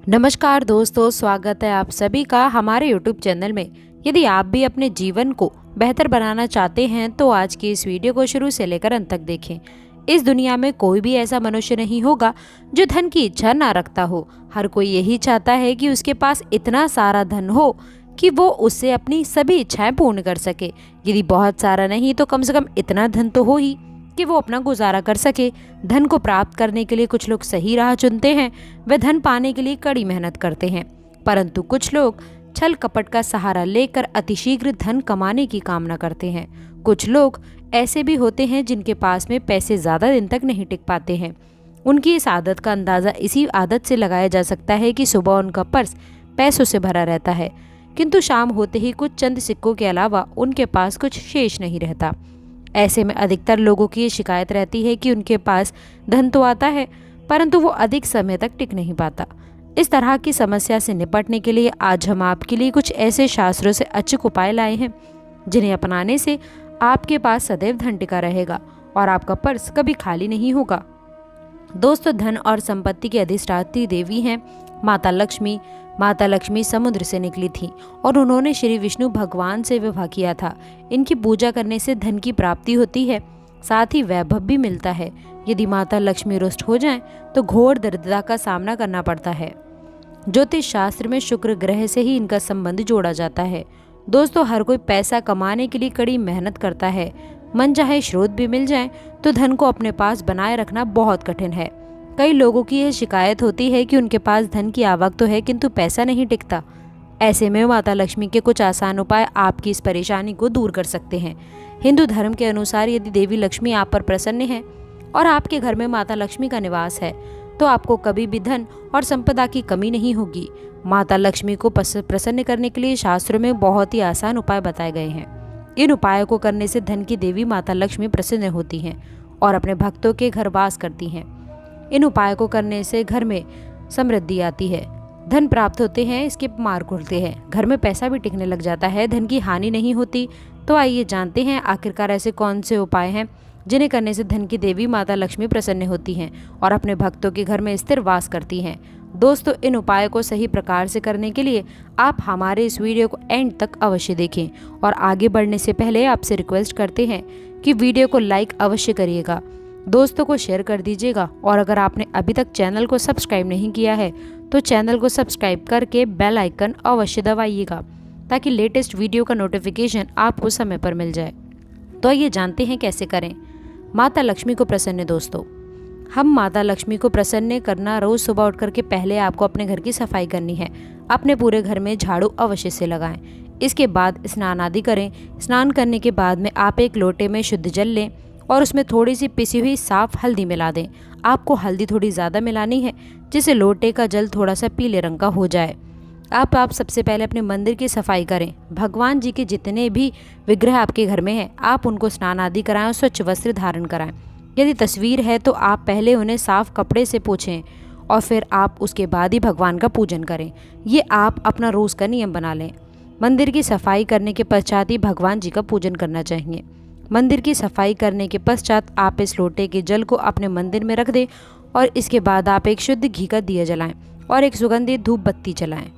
नमस्कार दोस्तों, स्वागत है आप सभी का हमारे यूट्यूब चैनल में। यदि आप भी अपने जीवन को बेहतर बनाना चाहते हैं तो आज की इस वीडियो को शुरू से लेकर अंत तक देखें। इस दुनिया में कोई भी ऐसा मनुष्य नहीं होगा जो धन की इच्छा ना रखता हो। हर कोई यही चाहता है कि उसके पास इतना सारा धन हो कि वो उससे अपनी सभी इच्छाएं पूर्ण कर सके। यदि बहुत सारा नहीं तो कम से कम इतना धन तो हो ही कि वो अपना गुजारा कर सके। धन को प्राप्त करने के लिए कुछ लोग सही राह चुनते हैं, वे धन पाने के लिए कड़ी मेहनत करते हैं, परंतु कुछ लोग छल कपट का सहारा लेकर अतिशीघ्र धन कमाने की कामना करते हैं। कुछ लोग ऐसे भी होते हैं जिनके पास में पैसे ज्यादा दिन तक नहीं टिक पाते हैं। उनकी इस आदत का अंदाजा इसी आदत से लगाया जा सकता है कि सुबह उनका पर्स पैसों से भरा रहता है, किंतु शाम होते ही कुछ चंद सिक्कों के अलावा उनके पास कुछ शेष नहीं रहता। ऐसे में अधिकतर लोगों की ये शिकायत रहती है कि उनके पास धन तो आता है परंतु वो अधिक समय तक टिक नहीं पाता। इस तरह की समस्या से निपटने के लिए आज हम आपके लिए कुछ ऐसे शास्त्रों से अचूक उपाय लाए हैं जिन्हें अपनाने से आपके पास सदैव धन टिका रहेगा और आपका पर्स कभी खाली नहीं होगा। दोस्तों, धन और संपत्ति की अधिष्ठात्री देवी हैं माता लक्ष्मी। माता लक्ष्मी समुद्र से निकली थीं और उन्होंने श्री विष्णु भगवान से विवाह किया था। इनकी पूजा करने से धन की प्राप्ति होती है, साथ ही वैभव भी मिलता है। यदि माता लक्ष्मी रुष्ट हो जाएं तो घोर दरिद्रता का सामना करना पड़ता है। ज्योतिष शास्त्र में शुक्र ग्रह से ही इनका संबंध जोड़ा जाता है। दोस्तों, हर कोई पैसा कमाने के लिए कड़ी मेहनत करता है। मन चाहे स्रोत भी मिल जाए तो धन को अपने पास बनाए रखना बहुत कठिन है। कई लोगों की यह शिकायत होती है कि उनके पास धन की आवक तो है किंतु पैसा नहीं टिकता। ऐसे में माता लक्ष्मी के कुछ आसान उपाय आपकी इस परेशानी को दूर कर सकते हैं। हिंदू धर्म के अनुसार यदि देवी लक्ष्मी आप पर प्रसन्न है और आपके घर में माता लक्ष्मी का निवास है तो आपको कभी भी धन और संपदा की कमी नहीं होगी। माता लक्ष्मी को प्रसन्न करने के लिए शास्त्रों में बहुत ही आसान उपाय बताए गए हैं। इन उपायों को करने से धन की देवी माता लक्ष्मी प्रसन्न होती हैं और अपने भक्तों के घर वास करती हैं। इन उपायों को करने से घर में समृद्धि आती है, धन प्राप्त होते हैं, इसके मार्ग खुलते हैं, घर में पैसा भी टिकने लग जाता है, धन की हानि नहीं होती। तो आइए जानते हैं आखिरकार ऐसे कौन से उपाय हैं जिन्हें करने से धन की देवी माता लक्ष्मी प्रसन्न होती हैं और अपने भक्तों के घर में स्थिर वास करती हैं। दोस्तों, इन उपायों को सही प्रकार से करने के लिए आप हमारे इस वीडियो को एंड तक अवश्य देखें और आगे बढ़ने से पहले आपसे रिक्वेस्ट करते हैं कि वीडियो को लाइक अवश्य करिएगा, दोस्तों को शेयर कर दीजिएगा और अगर आपने अभी तक चैनल को सब्सक्राइब नहीं किया है तो चैनल को सब्सक्राइब करके बेल आइकन अवश्य दबाइएगा ताकि लेटेस्ट वीडियो का नोटिफिकेशन आपको समय पर मिल जाए। तो आइए जानते हैं कैसे करें माता लक्ष्मी को प्रसन्न। दोस्तों, हम माता लक्ष्मी को प्रसन्न करना रोज सुबह उठ करके पहले आपको अपने घर की सफाई करनी है। अपने पूरे घर में झाड़ू अवश्य से लगाएं। इसके बाद स्नान आदि करें। स्नान करने के बाद में आप एक लोटे में शुद्ध जल लें और उसमें थोड़ी सी पिसी हुई साफ हल्दी मिला दें। आपको हल्दी थोड़ी ज़्यादा मिलानी है जिससे लोटे का जल थोड़ा सा पीले रंग का हो जाए। आप सबसे पहले अपने मंदिर की सफाई करें। भगवान जी के जितने भी विग्रह आपके घर में हैं आप उनको स्नान आदि कराएं और स्वच्छ वस्त्र धारण कराएं। यदि तस्वीर है तो आप पहले उन्हें साफ कपड़े से पोंछें और फिर आप उसके बाद ही भगवान का पूजन करें। ये आप अपना रोज़ का नियम बना लें। मंदिर की सफाई करने के पश्चात ही भगवान जी का पूजन करना चाहिए। मंदिर की सफाई करने के पश्चात आप इस लोटे के जल को अपने मंदिर में रख दें और इसके बाद आप एक शुद्ध घी का दिया जलाएं और एक सुगंधित धूप बत्ती जलाएं।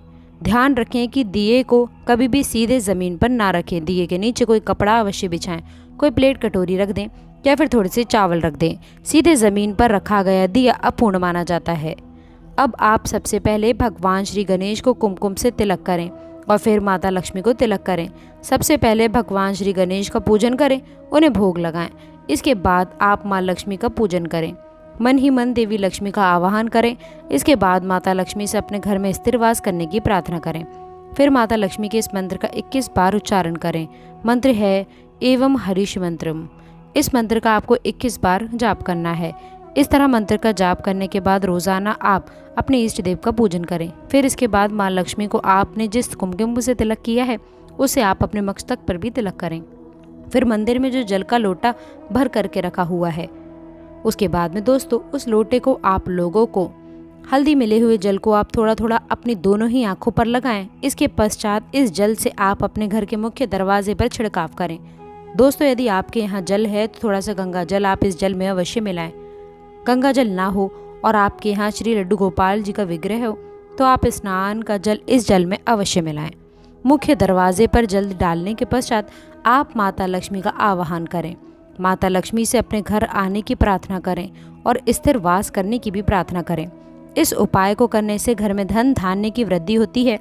ध्यान रखें कि दिए को कभी भी सीधे ज़मीन पर ना रखें। दिए के नीचे कोई कपड़ा अवश्य बिछाएं, कोई प्लेट कटोरी रख दें या फिर थोड़े से चावल रख दें। सीधे ज़मीन पर रखा गया दिया अपूर्ण माना जाता है। अब आप सबसे पहले भगवान श्री गणेश को कुमकुम से तिलक करें और फिर माता लक्ष्मी को तिलक करें। सबसे पहले भगवान श्री गणेश का पूजन करें, उन्हें भोग लगाएं। इसके बाद आप माँ लक्ष्मी का पूजन करें। मन ही मन देवी लक्ष्मी का आवाहन करें। इसके बाद माता लक्ष्मी से अपने घर में स्थिर वास करने की प्रार्थना करें। फिर माता लक्ष्मी के इस मंत्र का 21 बार उच्चारण करें। मंत्र है एवं हरीश मंत्रम। इस मंत्र का आपको 21 बार जाप करना है। इस तरह मंत्र का जाप करने के बाद रोजाना आप अपने इष्ट देव का पूजन करें। फिर इसके बाद माँ लक्ष्मी को आपने जिस कुमकुम से तिलक किया है उसे आप अपने मस्तक पर भी तिलक करें। फिर मंदिर में जो जल का लोटा भर करके रखा हुआ है उसके बाद में दोस्तों उस लोटे को आप लोगों को हल्दी मिले हुए जल को आप थोड़ा थोड़ा अपनी दोनों ही आंखों पर लगाएं। इसके पश्चात इस जल से आप अपने घर के मुख्य दरवाजे पर छिड़काव करें। दोस्तों, यदि आपके यहाँ जल है तो थोड़ा सा गंगा जल आप इस जल में अवश्य मिलाएं। गंगा जल ना हो और आपके यहाँ श्री लड्डू गोपाल जी का विग्रह हो तो आप स्नान का जल इस जल में अवश्य मिलाएं। मुख्य दरवाजे पर जल डालने के पश्चात आप माता लक्ष्मी का आवाहन करें। माता लक्ष्मी से अपने घर आने की प्रार्थना करें और स्थिर वास करने की भी प्रार्थना करें। इस उपाय को करने से घर में धन धान्य की वृद्धि होती है।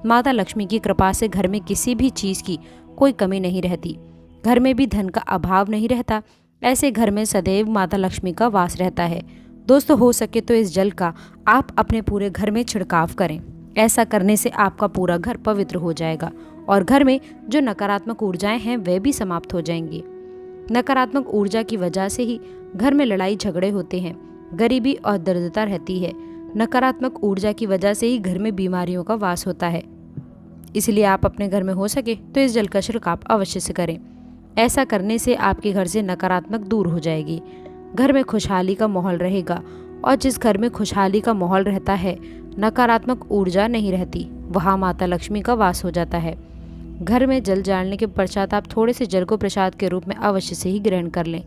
माता लक्ष्मी की कृपा से घर में किसी भी चीज की कोई कमी नहीं रहती, घर में भी धन का अभाव नहीं रहता। ऐसे घर में सदैव माता लक्ष्मी का वास रहता है। दोस्तों, हो सके तो इस जल का आप अपने पूरे घर में छिड़काव करें। ऐसा करने से आपका पूरा घर पवित्र हो जाएगा और घर में जो नकारात्मक ऊर्जाएं हैं वे भी समाप्त हो जाएंगी। नकारात्मक ऊर्जा की वजह से ही घर में लड़ाई झगड़े होते हैं, गरीबी और दरिद्रता रहती है। नकारात्मक ऊर्जा की वजह से ही घर में बीमारियों का वास होता है। इसलिए आप अपने घर में हो सके तो इस जल का छिड़काव अवश्य से करें। ऐसा करने से आपके घर से नकारात्मक दूर हो जाएगी, घर में खुशहाली का माहौल रहेगा। और जिस घर में खुशहाली का माहौल रहता है, नकारात्मक ऊर्जा नहीं रहती, वहाँ माता लक्ष्मी का वास हो जाता है। घर में जल डालने के पश्चात आप थोड़े से जल को प्रसाद के रूप में अवश्य से ही ग्रहण कर लें।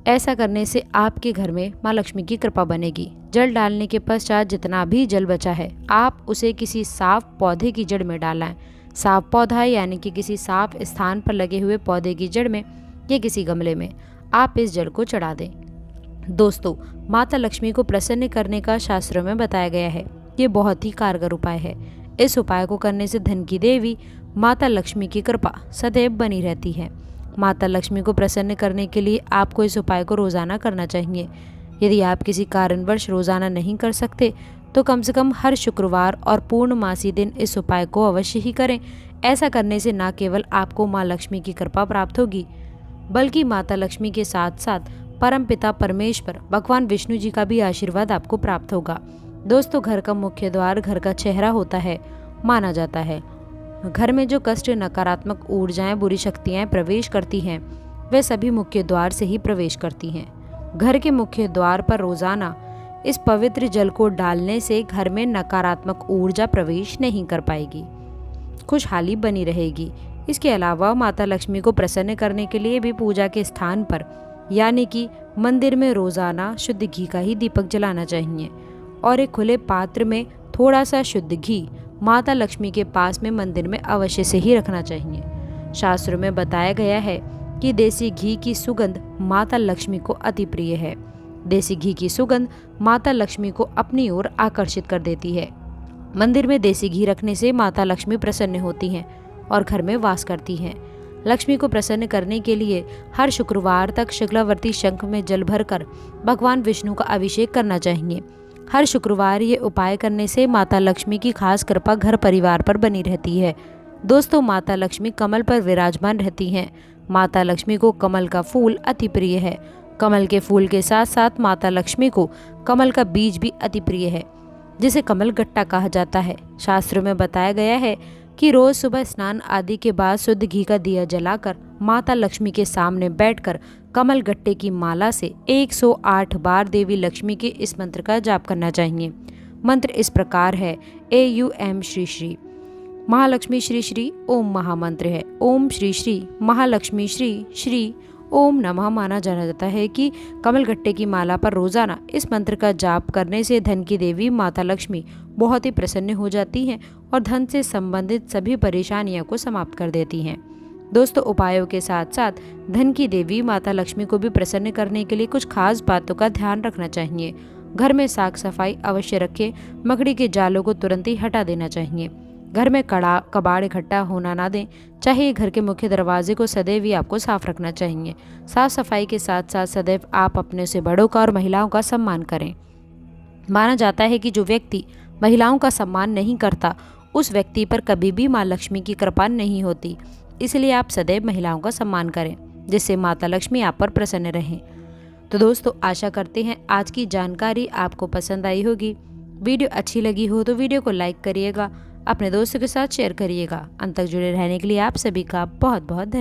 ऐसा करने से आपके घर में माँ लक्ष्मी की कृपा बनेगी। जल डालने के पश्चात जितना भी जल बचा है आप उसे किसी साफ पौधे की जड़ में डालें। साफ पौधा यानी कि किसी साफ स्थान पर लगे हुए पौधे की जड़ में या किसी गमले में आप इस जल को चढ़ा दें। दोस्तों, माता लक्ष्मी को प्रसन्न करने का शास्त्रों में बताया गया है। ये बहुत ही कारगर उपाय है। इस उपाय को करने से धन की देवी माता लक्ष्मी की कृपा सदैव बनी रहती है। माता लक्ष्मी को प्रसन्न करने के लिए आपको इस उपाय को रोजाना करना चाहिए। यदि आप किसी कारणवश रोजाना नहीं कर सकते तो कम से कम हर शुक्रवार और पूर्णमासी दिन इस उपाय को अवश्य ही करें। ऐसा करने से न केवल आपको माँ लक्ष्मी की कृपा प्राप्त होगी, बल्कि माता लक्ष्मी के साथ साथ परमपिता परमेश्वर भगवान विष्णु जी का भी आशीर्वाद आपको प्राप्त होगा। दोस्तों, घर का मुख्य द्वार घर का चेहरा होता है, माना जाता है। घर में जो कष्ट, नकारात्मक ऊर्जाएं, बुरी शक्तियां प्रवेश करती हैं, वे सभी मुख्य द्वार से ही प्रवेश करती हैं। घर के मुख्य द्वार पर रोजाना इस पवित्र जल को डालने से घर में नकारात्मक ऊर्जा प्रवेश नहीं कर पाएगी, खुशहाली बनी रहेगी। इसके अलावा माता लक्ष्मी को प्रसन्न करने के लिए भी पूजा के स्थान पर यानी कि मंदिर में रोजाना शुद्ध घी का ही दीपक जलाना चाहिए और एक खुले पात्र में थोड़ा सा शुद्ध घी माता लक्ष्मी के पास में मंदिर में अवश्य से ही रखना चाहिए। शास्त्रों में बताया गया है कि देसी घी की सुगंध माता लक्ष्मी को अति प्रिय है। देसी घी की सुगंध माता लक्ष्मी को अपनी ओर आकर्षित कर देती है। मंदिर में देसी घी रखने से माता लक्ष्मी प्रसन्न होती हैं और घर में वास करती हैं। लक्ष्मी को प्रसन्न करने के लिए हर शुक्रवार तक शुक्लावर्ती शंख में जल भरकर भगवान विष्णु का अभिषेक करना चाहिए। हर शुक्रवार ये उपाय करने से माता लक्ष्मी की खास कृपा घर परिवार पर बनी रहती है। दोस्तों, माता लक्ष्मी कमल पर विराजमान रहती हैं। माता लक्ष्मी को कमल का फूल अति प्रिय है। कमल के फूल के साथ साथ माता लक्ष्मी को कमल का बीज भी अति प्रिय है, जिसे कमल गट्टा कहा जाता है। शास्त्रों में बताया गया है कि रोज सुबह स्नान आदि के बाद शुद्ध घी का दिया जलाकर माता लक्ष्मी के सामने बैठकर कमल गट्टे की माला से 108 बार देवी लक्ष्मी के इस मंत्र का जाप करना चाहिए। मंत्र इस प्रकार है: AUM श्री श्री महालक्ष्मी श्री श्री ओम महामंत्र है। ओम श्री श्री महालक्ष्मी श्री श्री ओम नमः। माना जाता है कि कमल गट्टे की माला पर रोजाना इस मंत्र का जाप करने से धन की देवी माता लक्ष्मी बहुत ही प्रसन्न हो जाती हैं और धन से संबंधित सभी परेशानियों को समाप्त कर देती हैं। दोस्तों, उपायों के साथ साथ धन की देवी माता लक्ष्मी को भी प्रसन्न करने के लिए कुछ खास बातों का ध्यान रखना चाहिए। घर में साफ सफाई अवश्य रखें। मकड़ी के जालों को तुरंत ही हटा देना चाहिए। घर में कबाड़ इकट्ठा होना ना दें। चाहे घर के मुख्य दरवाजे को सदैव ही आपको साफ रखना चाहिए। साफ सफाई के साथ साथ सदैव आप अपने से बड़ों का और महिलाओं का सम्मान करें। माना जाता है कि जो व्यक्ति महिलाओं का सम्मान नहीं करता उस व्यक्ति पर कभी भी माँ लक्ष्मी की कृपा नहीं होती। इसलिए आप सदैव महिलाओं का सम्मान करें, जिससे माता लक्ष्मी आप पर प्रसन्न रहें। तो दोस्तों, आशा करते हैं आज की जानकारी आपको पसंद आई होगी। वीडियो अच्छी लगी हो तो वीडियो को लाइक करिएगा, अपने दोस्तों के साथ शेयर करिएगा। अंत तक जुड़े रहने के लिए आप सभी का बहुत बहुत धन्यवाद।